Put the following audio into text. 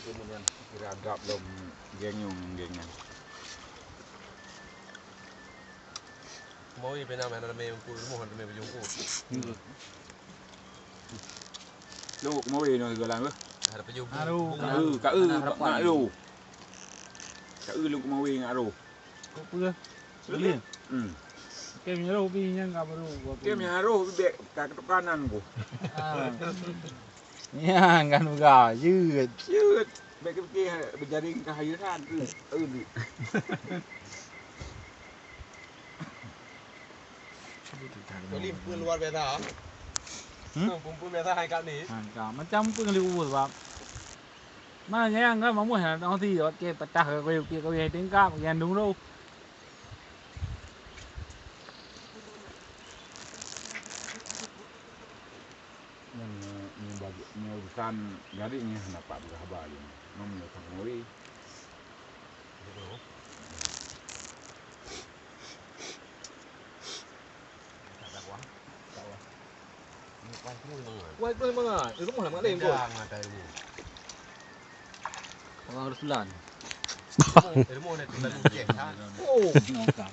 kemudian kira agak belum genyung. Mau ibu nama mana memang mohon memang jungku. Lu mau ini galang lu? Ada pejumpa. Kau lu mau ini aru. Kau punya. Beli. Kemnya aru pinya nggak baru. Kemnya aru bek kaki kanan gua. Ya kan juga, jut. Bek berjaring kehayuran. Kali pun luar biasa. Pun biasa hai kat ni. Macam pun kali ubur bab. Mana yang kan mamu hả nó thì rồi kia pecah ke kia ke tingkap yang dung đâu. Ini urusan garing ni kenapa berkhabar ini? Mami tak mui. Wah, itu mana? Itu mana mana yang buat? Orang harus bulan. Ilmu ni tu dah